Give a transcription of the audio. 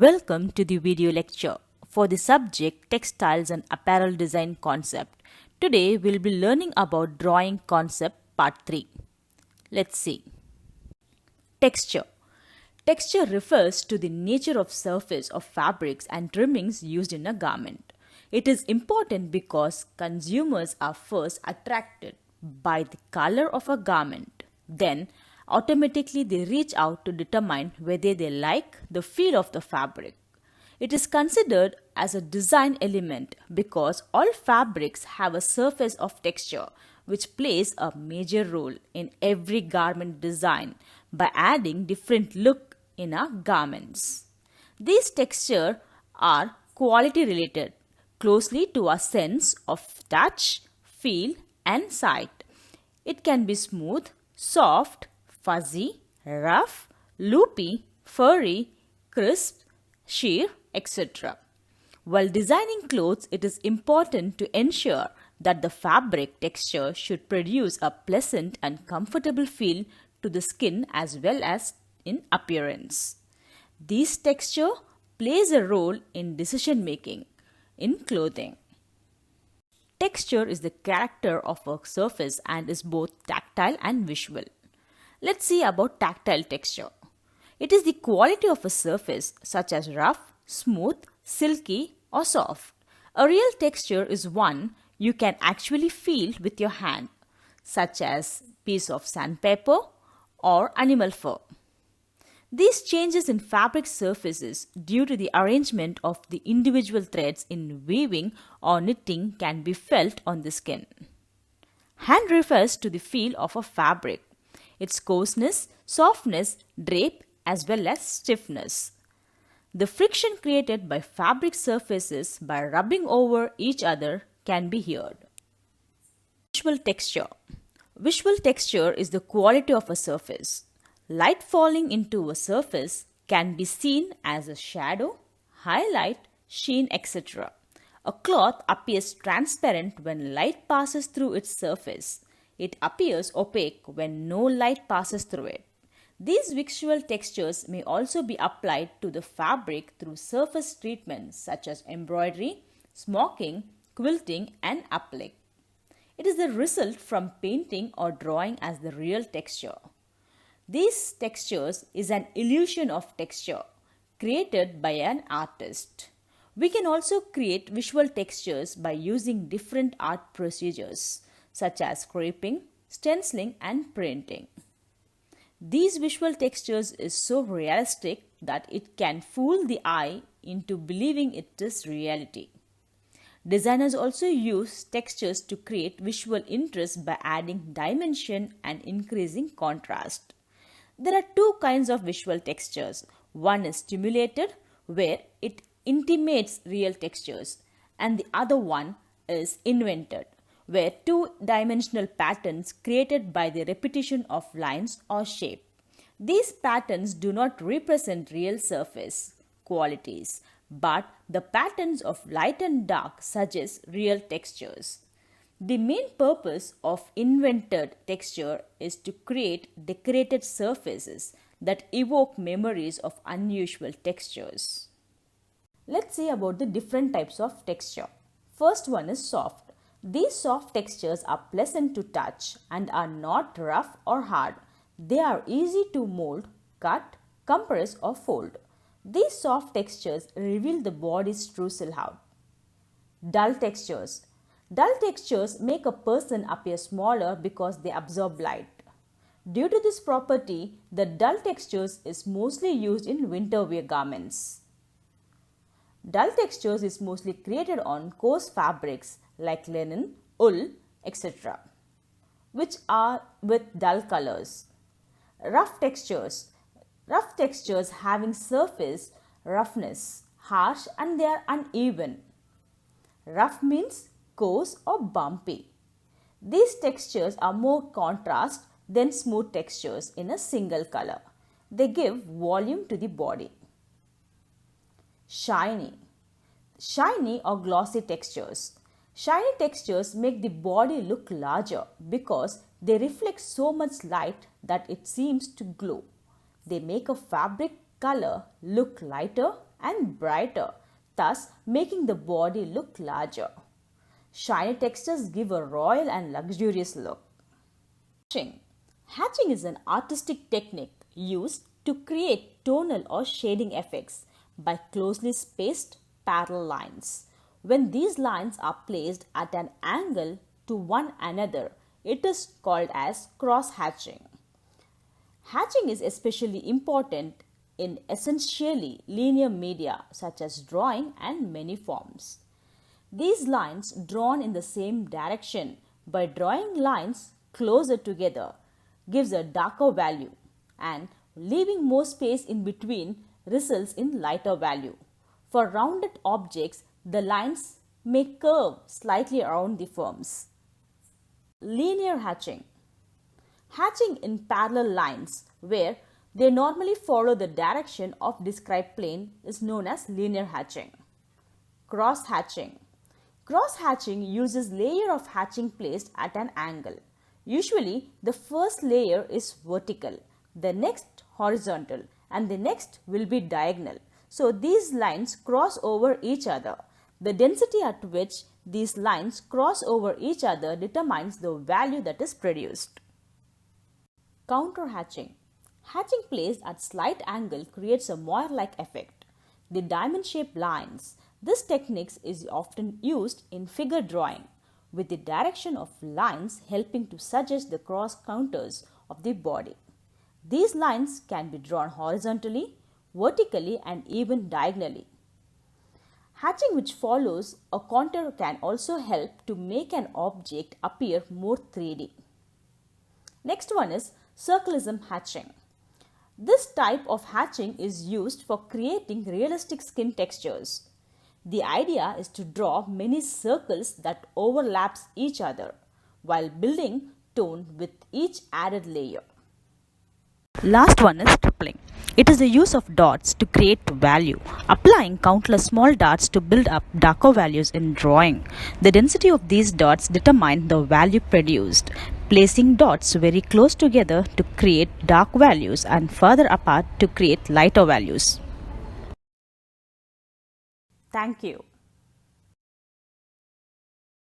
Welcome to the video lecture for the subject Textiles and Apparel Design Concept. Today we'll be learning about Drawing Concept Part 3. Let's see. Texture. Texture refers to the nature of surface of fabrics and trimmings used in a garment. It is important because consumers are first attracted by the color of a garment. Then automatically they reach out to determine whether they like the feel of the fabric. It is considered as a design element because all fabrics have a surface of texture which plays a major role in every garment design by adding different look in our garments. These textures are quality related closely to our sense of touch, feel and sight. It can be smooth, soft, fuzzy, rough, loopy, furry, crisp, sheer, etc. While designing clothes, it is important to ensure that the fabric texture should produce a pleasant and comfortable feel to the skin as well as in appearance. This texture plays a role in decision making in clothing. Texture is the character of a surface and is both tactile and visual. Let's see about tactile texture. It is the quality of a surface such as rough, smooth, silky or soft. A real texture is one you can actually feel with your hand, such as piece of sandpaper or animal fur. These changes in fabric surfaces due to the arrangement of the individual threads in weaving or knitting can be felt on the skin. Hand refers to the feel of a fabric, its coarseness, softness, drape as well as stiffness. The friction created by fabric surfaces by rubbing over each other can be heard. Visual texture. Visual texture is the quality of a surface. Light falling into a surface can be seen as a shadow, highlight, sheen, etc. A cloth appears transparent when light passes through its surface. It appears opaque when no light passes through it. These visual textures may also be applied to the fabric through surface treatments such as embroidery, smocking, quilting, and applique. It is the result from painting or drawing as the real texture. These textures is an illusion of texture created by an artist. We can also create visual textures by using different art procedures such as scraping, stenciling and printing. These visual textures is so realistic that it can fool the eye into believing it is reality. Designers also use textures to create visual interest by adding dimension and increasing contrast. There are two kinds of visual textures. One is stimulated, where it intimates real textures, and the other one is invented, where two-dimensional patterns created by the repetition of lines or shape. These patterns do not represent real surface qualities, but the patterns of light and dark suggest real textures. The main purpose of invented texture is to create decorated surfaces that evoke memories of unusual textures. Let's see about the different types of texture. First one is soft. These soft textures are pleasant to touch and are not rough or hard. They are easy to mold, cut, compress or fold. These soft textures reveal the body's true silhouette. Dull textures. Dull textures make a person appear smaller because they absorb light. Due to this property, the dull textures is mostly used in winter wear garments. Dull textures is mostly created on coarse fabrics like linen, wool, etc., which are with dull colors. Rough textures. Rough textures having surface roughness, harsh and they are uneven. Rough means coarse or bumpy. These textures are more contrast than smooth textures in a single color. They give volume to the body. Shiny. Shiny or glossy textures. Shiny textures make the body look larger because they reflect so much light that it seems to glow. They make a fabric color look lighter and brighter, thus making the body look larger. Shiny textures give a royal and luxurious look. Hatching. Hatching is an artistic technique used to create tonal or shading effects by closely spaced parallel lines. When these lines are placed at an angle to one another, it is called as cross-hatching. Hatching is especially important in essentially linear media such as drawing and many forms. These lines drawn in the same direction by drawing lines closer together gives a darker value, and leaving more space in between results in lighter value. For rounded objects, the lines may curve slightly around the forms. Linear hatching. Hatching in parallel lines where they normally follow the direction of described plane is known as linear hatching. Cross hatching. Cross hatching uses layer of hatching placed at an angle. Usually, the first layer is vertical, the next horizontal, and the next will be diagonal. So, these lines cross over each other. The density at which these lines cross over each other determines the value that is produced. Counter hatching. Hatching placed at slight angle creates a moire-like effect. The diamond-shaped lines. This technique is often used in figure drawing, with the direction of lines helping to suggest the cross counters of the body. These lines can be drawn horizontally, vertically, and even diagonally. Hatching which follows a contour can also help to make an object appear more 3D. Next one is circlism hatching. This type of hatching is used for creating realistic skin textures. The idea is to draw many circles that overlaps each other while building tone with each added layer. Last one is stippling. It is the use of dots to create value, applying countless small dots to build up darker values in drawing. The density of these dots determine the value produced. Placing dots very close together to create dark values and further apart to create lighter values. Thank you.